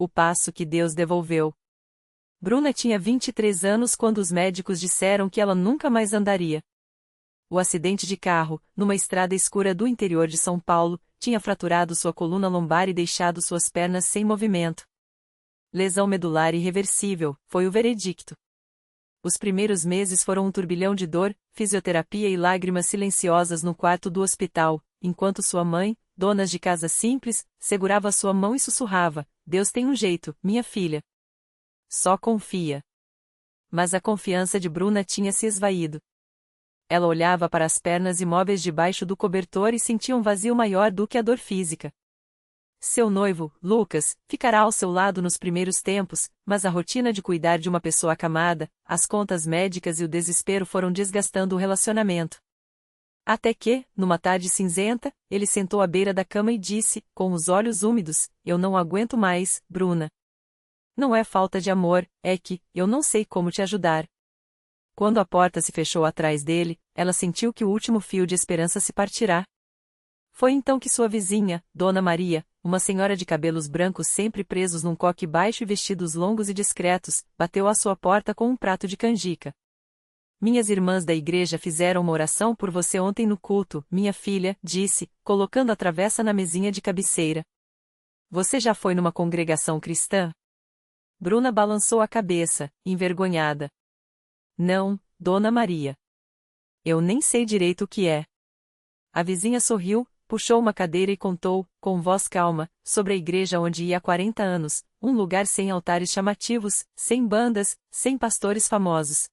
O passo que Deus devolveu. Bruna tinha 23 anos quando os médicos disseram que ela nunca mais andaria. O acidente de carro, numa estrada escura do interior de São Paulo, tinha fraturado sua coluna lombar e deixado suas pernas sem movimento. Lesão medular irreversível, foi o veredicto. Os primeiros meses foram um turbilhão de dor, fisioterapia e lágrimas silenciosas no quarto do hospital, enquanto sua mãe, dona de casa simples, segurava sua mão e sussurrava: "Deus tem um jeito, minha filha. Só confia." Mas a confiança de Bruna tinha se esvaído. Ela olhava para as pernas imóveis debaixo do cobertor e sentia um vazio maior do que a dor física. Seu noivo, Lucas, ficará ao seu lado nos primeiros tempos, mas a rotina de cuidar de uma pessoa acamada, as contas médicas e o desespero foram desgastando o relacionamento. Até que, numa tarde cinzenta, ele sentou à beira da cama e disse, com os olhos úmidos: "Eu não aguento mais, Bruna. Não é falta de amor, é que eu não sei como te ajudar." Quando a porta se fechou atrás dele, ela sentiu que o último fio de esperança se partirá. Foi então que sua vizinha, Dona Maria, uma senhora de cabelos brancos sempre presos num coque baixo e vestidos longos e discretos, bateu à sua porta com um prato de canjica. "Minhas irmãs da igreja fizeram uma oração por você ontem no culto," minha filha disse, colocando a travessa na mesinha de cabeceira. "Você já foi numa congregação cristã?" Bruna balançou a cabeça, envergonhada. "Não, Dona Maria. Eu nem sei direito o que é." A vizinha sorriu, puxou uma cadeira e contou, com voz calma, sobre a igreja onde ia há 40 anos, um lugar sem altares chamativos, sem bandas, sem pastores famosos.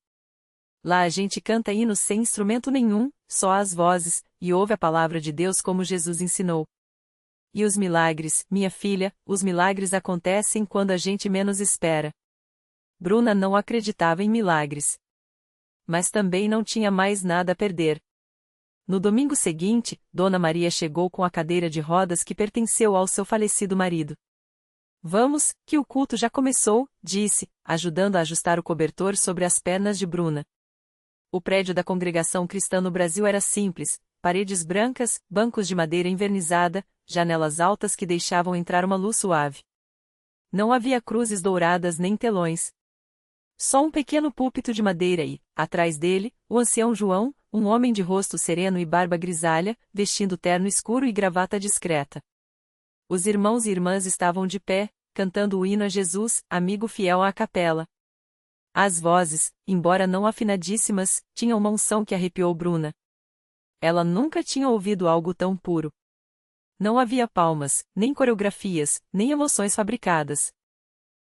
Lá a gente canta hinos sem instrumento nenhum, só as vozes, e ouve a palavra de Deus como Jesus ensinou. E os milagres, minha filha, os milagres acontecem quando a gente menos espera. Bruna não acreditava em milagres. Mas também não tinha mais nada a perder. No domingo seguinte, Dona Maria chegou com a cadeira de rodas que pertenceu ao seu falecido marido. "Vamos, que o culto já começou," disse, ajudando a ajustar o cobertor sobre as pernas de Bruna. O prédio da congregação cristã no Brasil era simples, paredes brancas, bancos de madeira envernizada, janelas altas que deixavam entrar uma luz suave. Não havia cruzes douradas nem telões. Só um pequeno púlpito de madeira e, atrás dele, o ancião João, um homem de rosto sereno e barba grisalha, vestindo terno escuro e gravata discreta. Os irmãos e irmãs estavam de pé, cantando o hino a Jesus, amigo fiel à capela. As vozes, embora não afinadíssimas, tinham uma unção que arrepiou Bruna. Ela nunca tinha ouvido algo tão puro. Não havia palmas, nem coreografias, nem emoções fabricadas.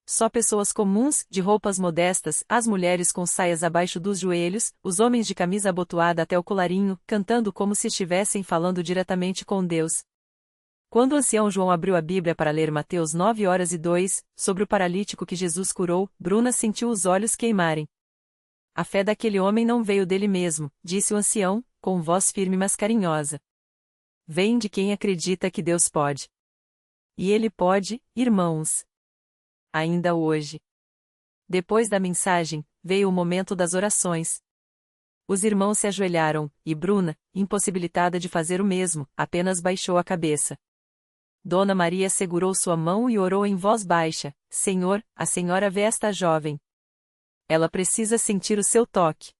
Só pessoas comuns, de roupas modestas, as mulheres com saias abaixo dos joelhos, os homens de camisa abotoada até o colarinho, cantando como se estivessem falando diretamente com Deus. Quando o ancião João abriu a Bíblia para ler Mateus 9:2, sobre o paralítico que Jesus curou, Bruna sentiu os olhos queimarem. "A fé daquele homem não veio dele mesmo," disse o ancião, com voz firme mas carinhosa. "Vem de quem acredita que Deus pode. E Ele pode, irmãos. Ainda hoje." Depois da mensagem, veio o momento das orações. Os irmãos se ajoelharam, e Bruna, impossibilitada de fazer o mesmo, apenas baixou a cabeça. Dona Maria segurou sua mão e orou em voz baixa: "Senhor, a senhora vê esta jovem. Ela precisa sentir o seu toque."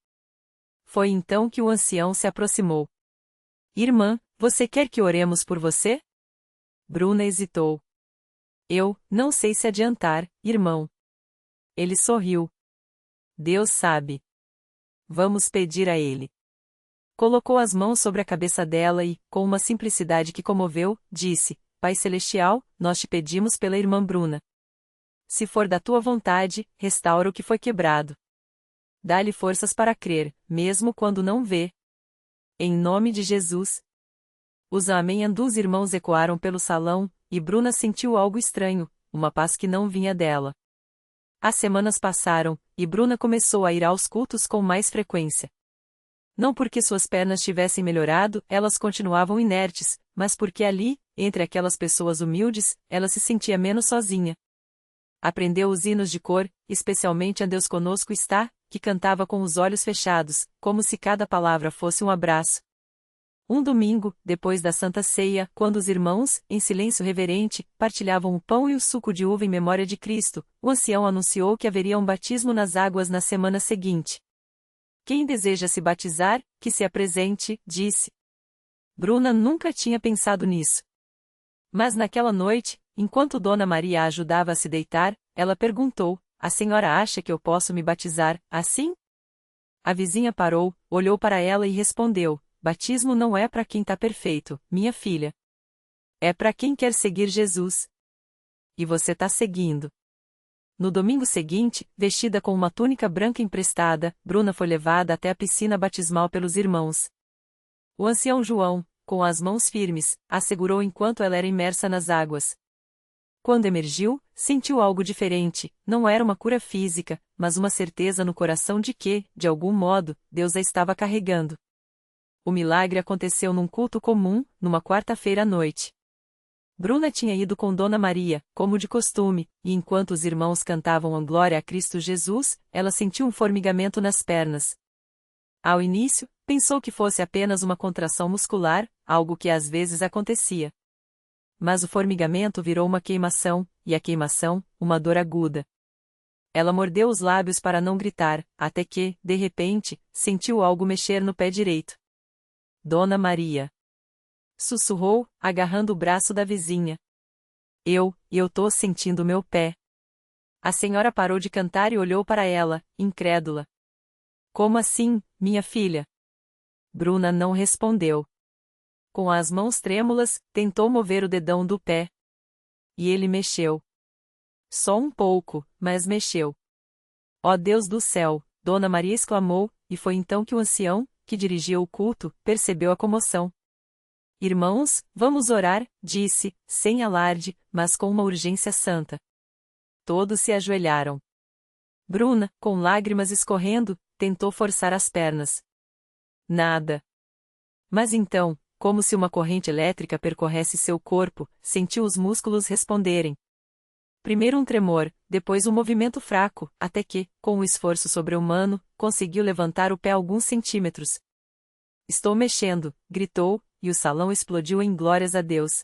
Foi então que o ancião se aproximou. "Irmã, você quer que oremos por você?" Bruna hesitou. "Eu não sei se adiantar, irmão." Ele sorriu. "Deus sabe. Vamos pedir a Ele." Colocou as mãos sobre a cabeça dela e, com uma simplicidade que comoveu, disse: "Pai Celestial, nós te pedimos pela irmã Bruna. Se for da tua vontade, restaura o que foi quebrado. Dá-lhe forças para crer, mesmo quando não vê. Em nome de Jesus." Os amém dos irmãos ecoaram pelo salão, e Bruna sentiu algo estranho, uma paz que não vinha dela. As semanas passaram, e Bruna começou a ir aos cultos com mais frequência. Não porque suas pernas tivessem melhorado, elas continuavam inertes, mas porque ali, entre aquelas pessoas humildes, ela se sentia menos sozinha. Aprendeu os hinos de cor, especialmente a Deus Conosco Está, que cantava com os olhos fechados, como se cada palavra fosse um abraço. Um domingo, depois da Santa Ceia, quando os irmãos, em silêncio reverente, partilhavam o pão e o suco de uva em memória de Cristo, o ancião anunciou que haveria um batismo nas águas na semana seguinte. Quem deseja se batizar, que se apresente, disse. Bruna nunca tinha pensado nisso. Mas naquela noite, enquanto Dona Maria a ajudava a se deitar, ela perguntou: a senhora acha que eu posso me batizar, assim? A vizinha parou, olhou para ela e respondeu: batismo não é para quem está perfeito, minha filha. É para quem quer seguir Jesus. E você está seguindo. No domingo seguinte, vestida com uma túnica branca emprestada, Bruna foi levada até a piscina batismal pelos irmãos. O ancião João, com as mãos firmes, a segurou enquanto ela era imersa nas águas. Quando emergiu, sentiu algo diferente, não era uma cura física, mas uma certeza no coração de que, de algum modo, Deus a estava carregando. O milagre aconteceu num culto comum, numa quarta-feira à noite. Bruna tinha ido com Dona Maria, como de costume, e enquanto os irmãos cantavam a glória a Cristo Jesus, ela sentiu um formigamento nas pernas. Ao início, pensou que fosse apenas uma contração muscular, algo que às vezes acontecia. Mas o formigamento virou uma queimação, e a queimação, uma dor aguda. Ela mordeu os lábios para não gritar, até que, de repente, sentiu algo mexer no pé direito. Dona Maria! Sussurrou, agarrando o braço da vizinha. Eu tô sentindo meu pé. A senhora parou de cantar e olhou para ela, incrédula. Como assim, minha filha? Bruna não respondeu. Com as mãos trêmulas, tentou mover o dedão do pé. E ele mexeu. Só um pouco, mas mexeu. Ó Deus do céu! Dona Maria exclamou, e foi então que o ancião, que dirigia o culto, percebeu a comoção. Irmãos, vamos orar, disse, sem alarde, mas com uma urgência santa. Todos se ajoelharam. Bruna, com lágrimas escorrendo, tentou forçar as pernas. Nada. Mas então, como se uma corrente elétrica percorresse seu corpo, sentiu os músculos responderem. Primeiro um tremor, depois um movimento fraco, até que, com um esforço sobre-humano, conseguiu levantar o pé alguns centímetros. Estou mexendo, gritou, e o salão explodiu em glórias a Deus.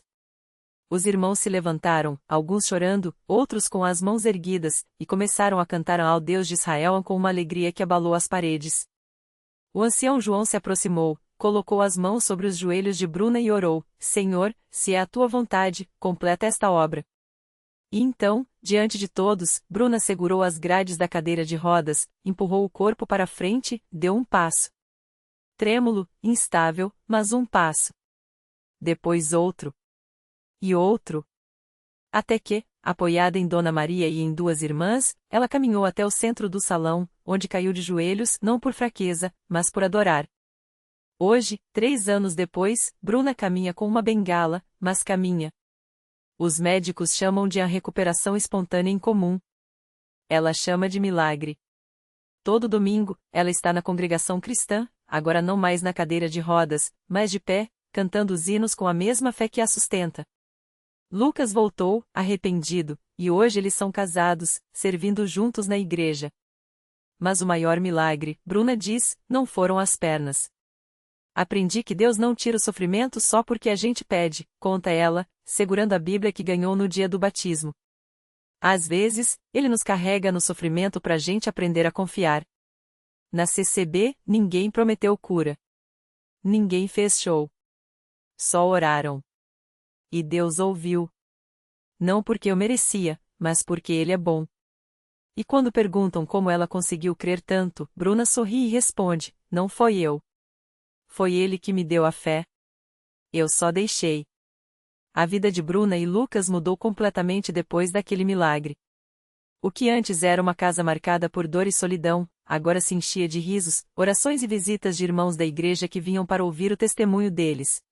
Os irmãos se levantaram, alguns chorando, outros com as mãos erguidas, e começaram a cantar ao Deus de Israel com uma alegria que abalou as paredes. O ancião João se aproximou, colocou as mãos sobre os joelhos de Bruna e orou: Senhor, se é a tua vontade, completa esta obra. E então, diante de todos, Bruna segurou as grades da cadeira de rodas, empurrou o corpo para frente, deu um passo. Trêmulo, instável, mas um passo. Depois outro. E outro. Até que, apoiada em Dona Maria e em duas irmãs, ela caminhou até o centro do salão, onde caiu de joelhos não por fraqueza, mas por adorar. Hoje, 3 anos depois, Bruna caminha com uma bengala, mas caminha. Os médicos chamam de a recuperação espontânea incomum. Ela chama de milagre. Todo domingo, ela está na congregação cristã, agora não mais na cadeira de rodas, mas de pé, cantando os hinos com a mesma fé que a sustenta. Lucas voltou, arrependido, e hoje eles são casados, servindo juntos na igreja. Mas o maior milagre, Bruna diz, não foram as pernas. Aprendi que Deus não tira o sofrimento só porque a gente pede, conta ela, segurando a Bíblia que ganhou no dia do batismo. Às vezes, Ele nos carrega no sofrimento para a gente aprender a confiar. Na CCB, ninguém prometeu cura. Ninguém fez show. Só oraram. E Deus ouviu. Não porque eu merecia, mas porque Ele é bom. E quando perguntam como ela conseguiu crer tanto, Bruna sorri e responde: não foi eu. Foi Ele que me deu a fé. Eu só deixei. A vida de Bruna e Lucas mudou completamente depois daquele milagre. O que antes era uma casa marcada por dor e solidão, agora se enchia de risos, orações e visitas de irmãos da igreja que vinham para ouvir o testemunho deles.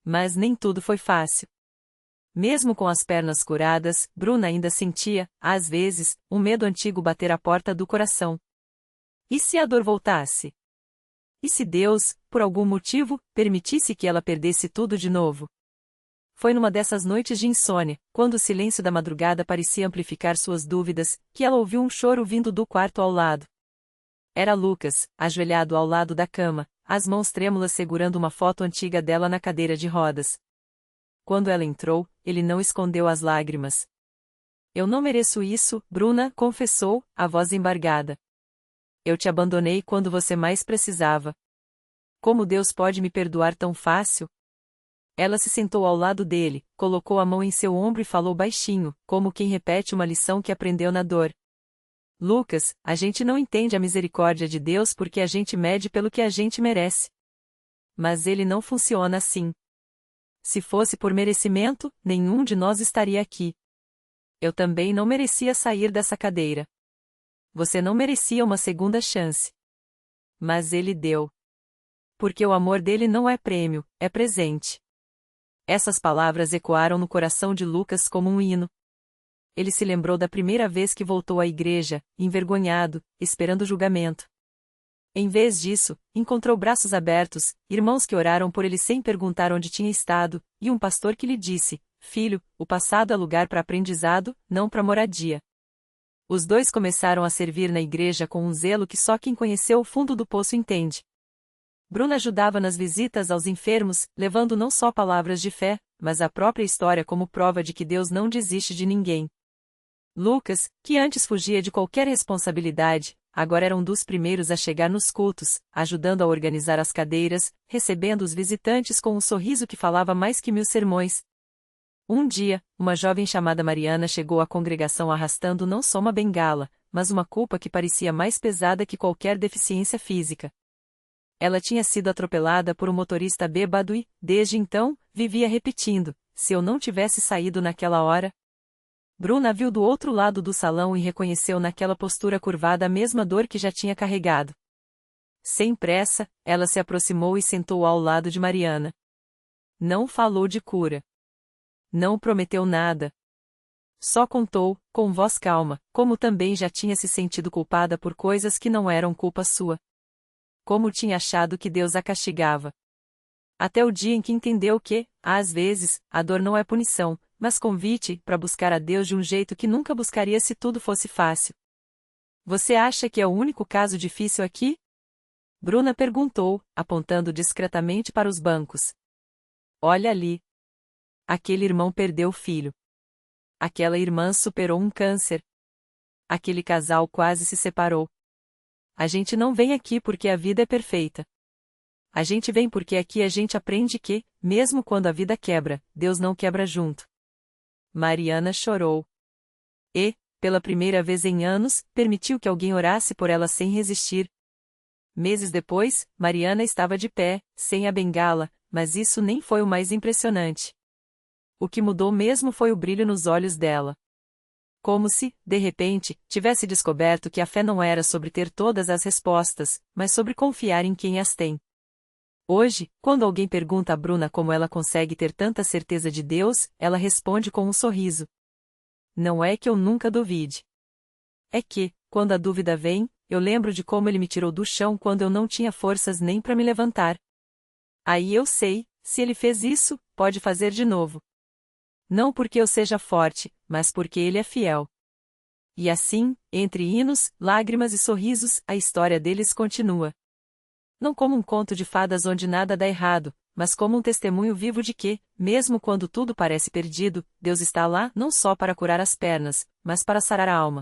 Mas nem tudo foi fácil. Mesmo com as pernas curadas, Bruna ainda sentia, às vezes, um medo antigo bater à porta do coração. E se a dor voltasse? E se Deus, por algum motivo, permitisse que ela perdesse tudo de novo? Foi numa dessas noites de insônia, quando o silêncio da madrugada parecia amplificar suas dúvidas, que ela ouviu um choro vindo do quarto ao lado. Era Lucas, ajoelhado ao lado da cama, as mãos trêmulas segurando uma foto antiga dela na cadeira de rodas. Quando ela entrou, ele não escondeu as lágrimas. Eu não mereço isso, Bruna, confessou, a voz embargada. Eu te abandonei quando você mais precisava. Como Deus pode me perdoar tão fácil? Ela se sentou ao lado dele, colocou a mão em seu ombro e falou baixinho, como quem repete uma lição que aprendeu na dor. Lucas, a gente não entende a misericórdia de Deus porque a gente mede pelo que a gente merece. Mas ele não funciona assim. Se fosse por merecimento, nenhum de nós estaria aqui. Eu também não merecia sair dessa cadeira. Você não merecia uma segunda chance. Mas ele deu. Porque o amor dele não é prêmio, é presente. Essas palavras ecoaram no coração de Lucas como um hino. Ele se lembrou da primeira vez que voltou à igreja, envergonhado, esperando julgamento. Em vez disso, encontrou braços abertos, irmãos que oraram por ele sem perguntar onde tinha estado, e um pastor que lhe disse: Filho, o passado é lugar para aprendizado, não para moradia. Os dois começaram a servir na igreja com um zelo que só quem conheceu o fundo do poço entende. Bruna ajudava nas visitas aos enfermos, levando não só palavras de fé, mas a própria história como prova de que Deus não desiste de ninguém. Lucas, que antes fugia de qualquer responsabilidade, agora era um dos primeiros a chegar nos cultos, ajudando a organizar as cadeiras, recebendo os visitantes com um sorriso que falava mais que 1000 sermões. Um dia, uma jovem chamada Mariana chegou à congregação arrastando não só uma bengala, mas uma culpa que parecia mais pesada que qualquer deficiência física. Ela tinha sido atropelada por um motorista bêbado e, desde então, vivia repetindo: se eu não tivesse saído naquela hora. Bruna viu do outro lado do salão e reconheceu naquela postura curvada a mesma dor que já tinha carregado. Sem pressa, ela se aproximou e sentou ao lado de Mariana. Não falou de cura. Não prometeu nada. Só contou, com voz calma, como também já tinha se sentido culpada por coisas que não eram culpa sua. Como tinha achado que Deus a castigava. Até o dia em que entendeu que, às vezes, a dor não é punição, mas convite para buscar a Deus de um jeito que nunca buscaria se tudo fosse fácil. Você acha que é o único caso difícil aqui? Bruna perguntou, apontando discretamente para os bancos. Olha ali. Aquele irmão perdeu o filho. Aquela irmã superou um câncer. Aquele casal quase se separou. A gente não vem aqui porque a vida é perfeita. A gente vem porque aqui a gente aprende que, mesmo quando a vida quebra, Deus não quebra junto. Mariana chorou. E, pela primeira vez em anos, permitiu que alguém orasse por ela sem resistir. Meses depois, Mariana estava de pé, sem a bengala, mas isso nem foi o mais impressionante. O que mudou mesmo foi o brilho nos olhos dela. Como se, de repente, tivesse descoberto que a fé não era sobre ter todas as respostas, mas sobre confiar em quem as tem. Hoje, quando alguém pergunta a Bruna como ela consegue ter tanta certeza de Deus, ela responde com um sorriso. Não é que eu nunca duvide. É que, quando a dúvida vem, eu lembro de como ele me tirou do chão quando eu não tinha forças nem para me levantar. Aí eu sei, se ele fez isso, pode fazer de novo. Não porque eu seja forte, mas porque ele é fiel. E assim, entre hinos, lágrimas e sorrisos, a história deles continua. Não como um conto de fadas onde nada dá errado, mas como um testemunho vivo de que, mesmo quando tudo parece perdido, Deus está lá não só para curar as pernas, mas para sarar a alma.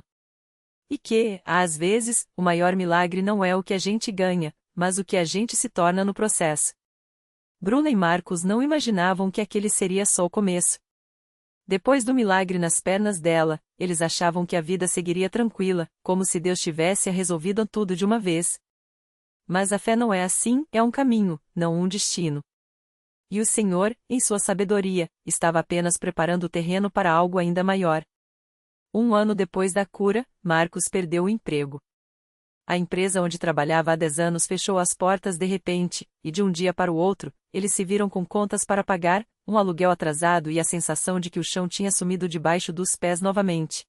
E que, às vezes, o maior milagre não é o que a gente ganha, mas o que a gente se torna no processo. Bruna e Marcos não imaginavam que aquele seria só o começo. Depois do milagre nas pernas dela, eles achavam que a vida seguiria tranquila, como se Deus tivesse resolvido tudo de uma vez. Mas a fé não é assim, é um caminho, não um destino. E o Senhor, em sua sabedoria, estava apenas preparando o terreno para algo ainda maior. 1 ano depois da cura, Marcos perdeu o emprego. A empresa onde trabalhava há 10 anos fechou as portas de repente, e de um dia para o outro, eles se viram com contas para pagar, um aluguel atrasado e a sensação de que o chão tinha sumido debaixo dos pés novamente.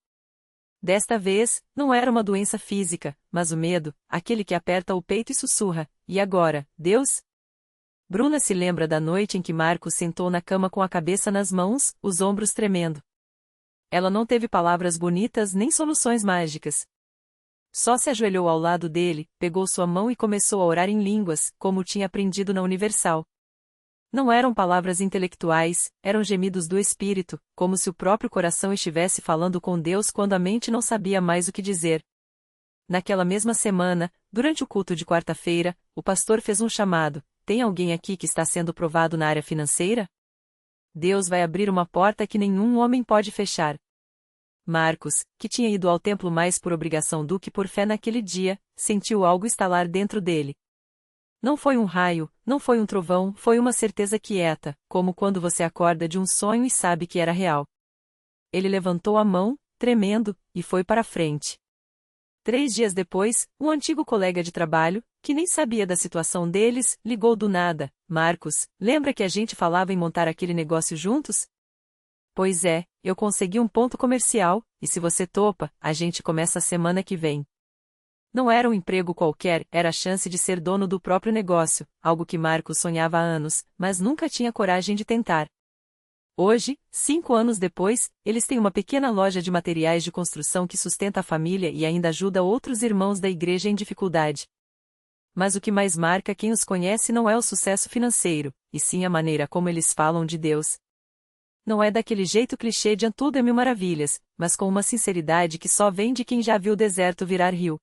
Desta vez, não era uma doença física, mas o medo, aquele que aperta o peito e sussurra: e agora, Deus? Bruna se lembra da noite em que Marcos sentou na cama com a cabeça nas mãos, os ombros tremendo. Ela não teve palavras bonitas nem soluções mágicas. Só se ajoelhou ao lado dele, pegou sua mão e começou a orar em línguas, como tinha aprendido na Universal. Não eram palavras intelectuais, eram gemidos do espírito, como se o próprio coração estivesse falando com Deus quando a mente não sabia mais o que dizer. Naquela mesma semana, durante o culto de quarta-feira, o pastor fez um chamado: tem alguém aqui que está sendo provado na área financeira? Deus vai abrir uma porta que nenhum homem pode fechar. Marcos, que tinha ido ao templo mais por obrigação do que por fé naquele dia, sentiu algo estalar dentro dele. Não foi um raio, não foi um trovão, foi uma certeza quieta, como quando você acorda de um sonho e sabe que era real. Ele levantou a mão, tremendo, e foi para a frente. 3 dias depois, um antigo colega de trabalho, que nem sabia da situação deles, ligou do nada: Marcos, lembra que a gente falava em montar aquele negócio juntos? Pois é, eu consegui um ponto comercial, e se você topa, a gente começa a semana que vem. Não era um emprego qualquer, era a chance de ser dono do próprio negócio, algo que Marcos sonhava há anos, mas nunca tinha coragem de tentar. Hoje, 5 anos depois, eles têm uma pequena loja de materiais de construção que sustenta a família e ainda ajuda outros irmãos da igreja em dificuldade. Mas o que mais marca quem os conhece não é o sucesso financeiro, e sim a maneira como eles falam de Deus. Não é daquele jeito clichê de tudo é mil maravilhas, mas com uma sinceridade que só vem de quem já viu o deserto virar rio.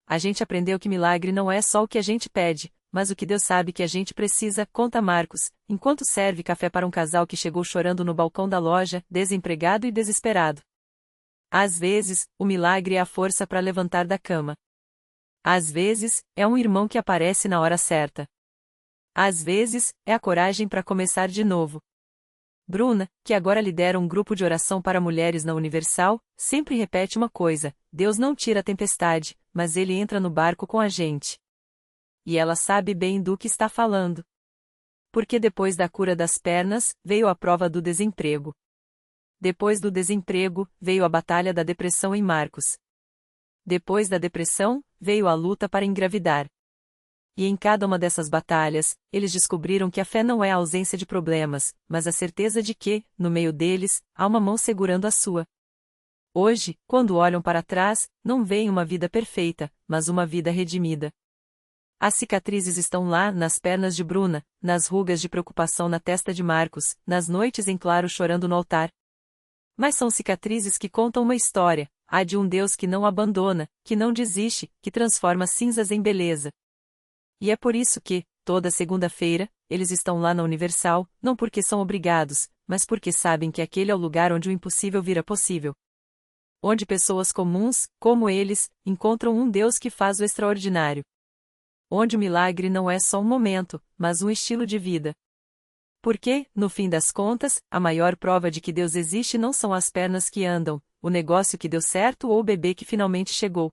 A gente aprendeu que milagre não é só o que a gente pede, mas o que Deus sabe que a gente precisa, conta Marcos, enquanto serve café para um casal que chegou chorando no balcão da loja, desempregado e desesperado. Às vezes, o milagre é a força para levantar da cama. Às vezes, é um irmão que aparece na hora certa. Às vezes, é a coragem para começar de novo. Bruna, que agora lidera um grupo de oração para mulheres na Universal, sempre repete uma coisa: Deus não tira a tempestade, mas Ele entra no barco com a gente. E ela sabe bem do que está falando. Porque depois da cura das pernas, veio a prova do desemprego. Depois do desemprego, veio a batalha da depressão em Marcos. Depois da depressão, veio a luta para engravidar. E em cada uma dessas batalhas, eles descobriram que a fé não é a ausência de problemas, mas a certeza de que, no meio deles, há uma mão segurando a sua. Hoje, quando olham para trás, não veem uma vida perfeita, mas uma vida redimida. As cicatrizes estão lá nas pernas de Bruna, nas rugas de preocupação na testa de Marcos, nas noites em claro chorando no altar. Mas são cicatrizes que contam uma história, a de um Deus que não abandona, que não desiste, que transforma cinzas em beleza. E é por isso que, toda segunda-feira, eles estão lá na Universal, não porque são obrigados, mas porque sabem que aquele é o lugar onde o impossível vira possível. Onde pessoas comuns, como eles, encontram um Deus que faz o extraordinário. Onde o milagre não é só um momento, mas um estilo de vida. Porque, no fim das contas, a maior prova de que Deus existe não são as pernas que andam, o negócio que deu certo ou o bebê que finalmente chegou.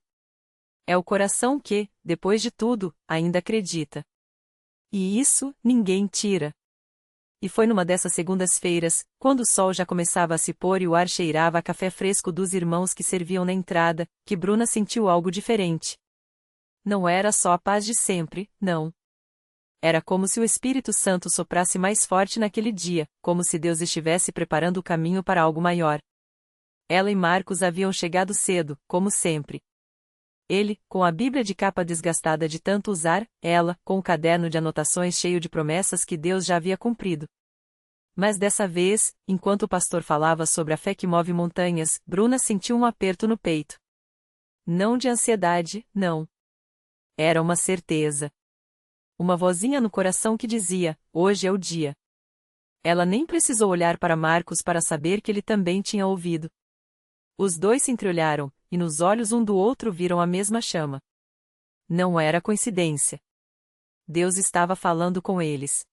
É o coração que, depois de tudo, ainda acredita. E isso, ninguém tira. E foi numa dessas segundas-feiras, quando o sol já começava a se pôr e o ar cheirava a café fresco dos irmãos que serviam na entrada, que Bruna sentiu algo diferente. Não era só a paz de sempre, não. Era como se o Espírito Santo soprasse mais forte naquele dia, como se Deus estivesse preparando o caminho para algo maior. Ela e Marcos haviam chegado cedo, como sempre. Ele, com a Bíblia de capa desgastada de tanto usar, ela, com o caderno de anotações cheio de promessas que Deus já havia cumprido. Mas dessa vez, enquanto o pastor falava sobre a fé que move montanhas, Bruna sentiu um aperto no peito. Não de ansiedade, não. Era uma certeza. Uma vozinha no coração que dizia: hoje é o dia. Ela nem precisou olhar para Marcos para saber que ele também tinha ouvido. Os dois se entreolharam, e nos olhos um do outro viram a mesma chama. Não era coincidência. Deus estava falando com eles.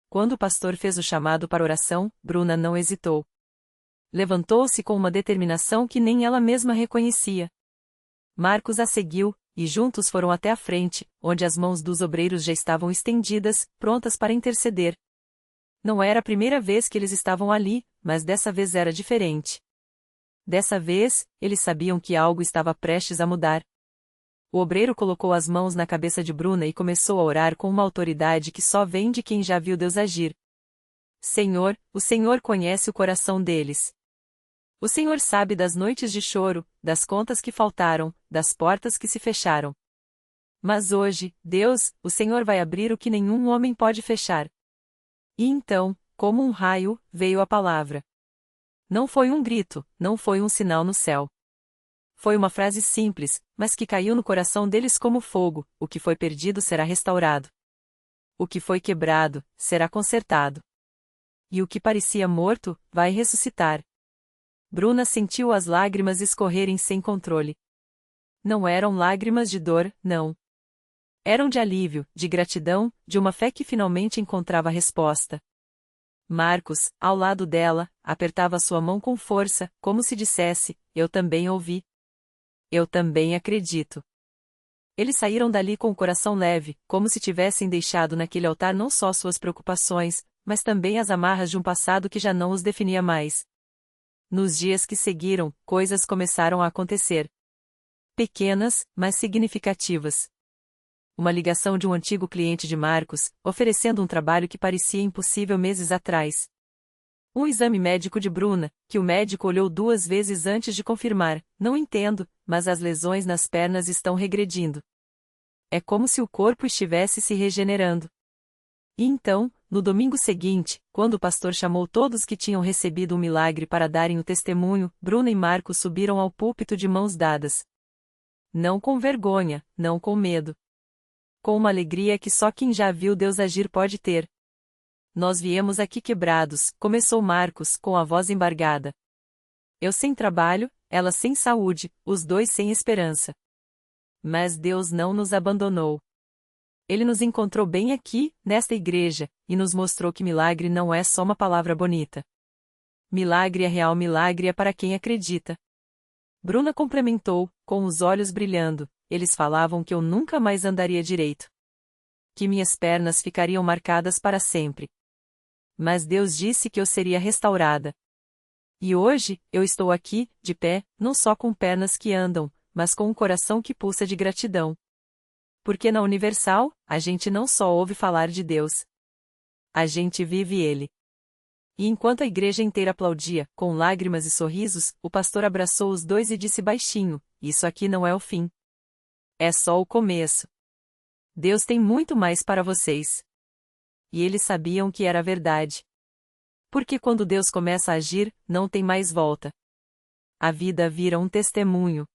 Quando o pastor fez o chamado para oração, Bruna não hesitou. Levantou-se com uma determinação que nem ela mesma reconhecia. Marcos a seguiu, e juntos foram até a frente, onde as mãos dos obreiros já estavam estendidas, prontas para interceder. Não era a primeira vez que eles estavam ali, mas dessa vez era diferente. Dessa vez, eles sabiam que algo estava prestes a mudar. O obreiro colocou as mãos na cabeça de Bruna e começou a orar com uma autoridade que só vem de quem já viu Deus agir. Senhor, o Senhor conhece o coração deles. O Senhor sabe das noites de choro, das contas que faltaram, das portas que se fecharam. Mas hoje, Deus, o Senhor vai abrir o que nenhum homem pode fechar. E então, como um raio, veio a palavra. Não foi um grito, não foi um sinal no céu. Foi uma frase simples, mas que caiu no coração deles como fogo: o que foi perdido será restaurado. O que foi quebrado, será consertado. E o que parecia morto, vai ressuscitar. Bruna sentiu as lágrimas escorrerem sem controle. Não eram lágrimas de dor, não. Eram de alívio, de gratidão, de uma fé que finalmente encontrava a resposta. Marcos, ao lado dela, apertava sua mão com força, como se dissesse: eu também ouvi. Eu também acredito. Eles saíram dali com o coração leve, como se tivessem deixado naquele altar não só suas preocupações, mas também as amarras de um passado que já não os definia mais. Nos dias que seguiram, coisas começaram a acontecer. Pequenas, mas significativas. Uma ligação de um antigo cliente de Marcos, oferecendo um trabalho que parecia impossível meses atrás. Um exame médico de Bruna, que o médico olhou 2 vezes antes de confirmar: não entendo, mas as lesões nas pernas estão regredindo. É como se o corpo estivesse se regenerando. E então, no domingo seguinte, quando o pastor chamou todos que tinham recebido um milagre para darem o testemunho, Bruna e Marcos subiram ao púlpito de mãos dadas. Não com vergonha, não com medo. Com uma alegria que só quem já viu Deus agir pode ter. Nós viemos aqui quebrados, começou Marcos, com a voz embargada. Eu sem trabalho, ela sem saúde, os dois sem esperança. Mas Deus não nos abandonou. Ele nos encontrou bem aqui, nesta igreja, e nos mostrou que milagre não é só uma palavra bonita. Milagre é real, milagre é para quem acredita. Bruna complementou, com os olhos brilhando: eles falavam que eu nunca mais andaria direito. Que minhas pernas ficariam marcadas para sempre. Mas Deus disse que eu seria restaurada. E hoje, eu estou aqui, de pé, não só com pernas que andam, mas com um coração que pulsa de gratidão. Porque na Universal, a gente não só ouve falar de Deus. A gente vive Ele. E enquanto a igreja inteira aplaudia, com lágrimas e sorrisos, o pastor abraçou os dois e disse baixinho: isso aqui não é o fim. É só o começo. Deus tem muito mais para vocês. E eles sabiam que era verdade. Porque quando Deus começa a agir, não tem mais volta. A vida vira um testemunho.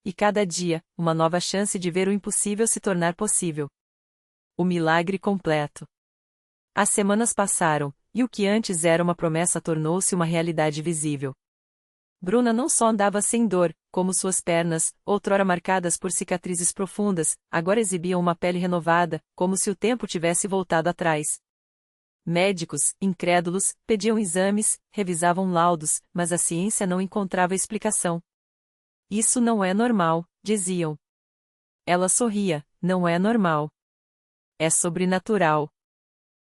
E cada dia, uma nova chance de ver o impossível se tornar possível. O milagre completo. As semanas passaram, e o que antes era uma promessa tornou-se uma realidade visível. Bruna não só andava sem dor, como suas pernas, outrora marcadas por cicatrizes profundas, agora exibiam uma pele renovada, como se o tempo tivesse voltado atrás. Médicos, incrédulos, pediam exames, revisavam laudos, mas a ciência não encontrava explicação. Isso não é normal, diziam. Ela sorria: não é normal. É sobrenatural.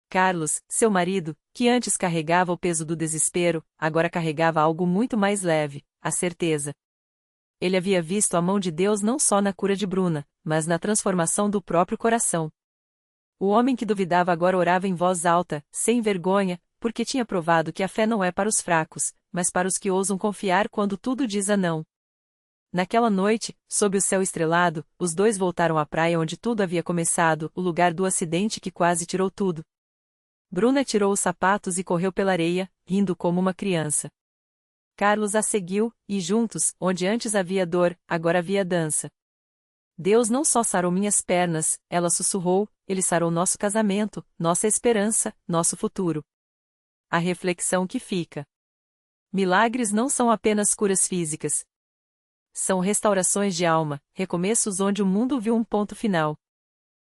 Carlos, seu marido, que antes carregava o peso do desespero, agora carregava algo muito mais leve: a certeza. Ele havia visto a mão de Deus não só na cura de Bruna, mas na transformação do próprio coração. O homem que duvidava agora orava em voz alta, sem vergonha, porque tinha provado que a fé não é para os fracos, mas para os que ousam confiar quando tudo diz a não. Naquela noite, sob o céu estrelado, os dois voltaram à praia onde tudo havia começado, o lugar do acidente que quase tirou tudo. Bruna tirou os sapatos e correu pela areia, rindo como uma criança. Carlos a seguiu, e juntos, onde antes havia dor, agora havia dança. Deus não só sarou minhas pernas, ela sussurrou, Ele sarou nosso casamento, nossa esperança, nosso futuro. A reflexão que fica. Milagres não são apenas curas físicas. São restaurações de alma, recomeços onde o mundo viu um ponto final.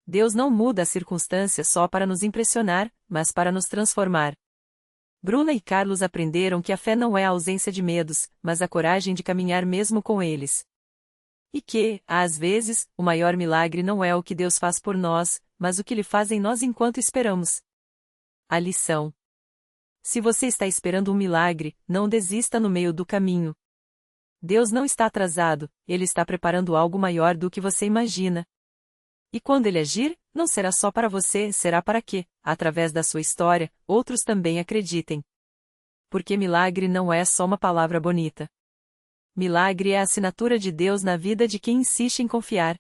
Deus não muda as circunstâncias só para nos impressionar, mas para nos transformar. Bruna e Carlos aprenderam que a fé não é a ausência de medos, mas a coragem de caminhar mesmo com eles. E que, às vezes, o maior milagre não é o que Deus faz por nós, mas o que Ele faz em nós enquanto esperamos. A lição. Se você está esperando um milagre, não desista no meio do caminho. Deus não está atrasado, Ele está preparando algo maior do que você imagina. E quando Ele agir, não será só para você, será para que, através da sua história, outros também acreditem. Porque milagre não é só uma palavra bonita. Milagre é a assinatura de Deus na vida de quem insiste em confiar.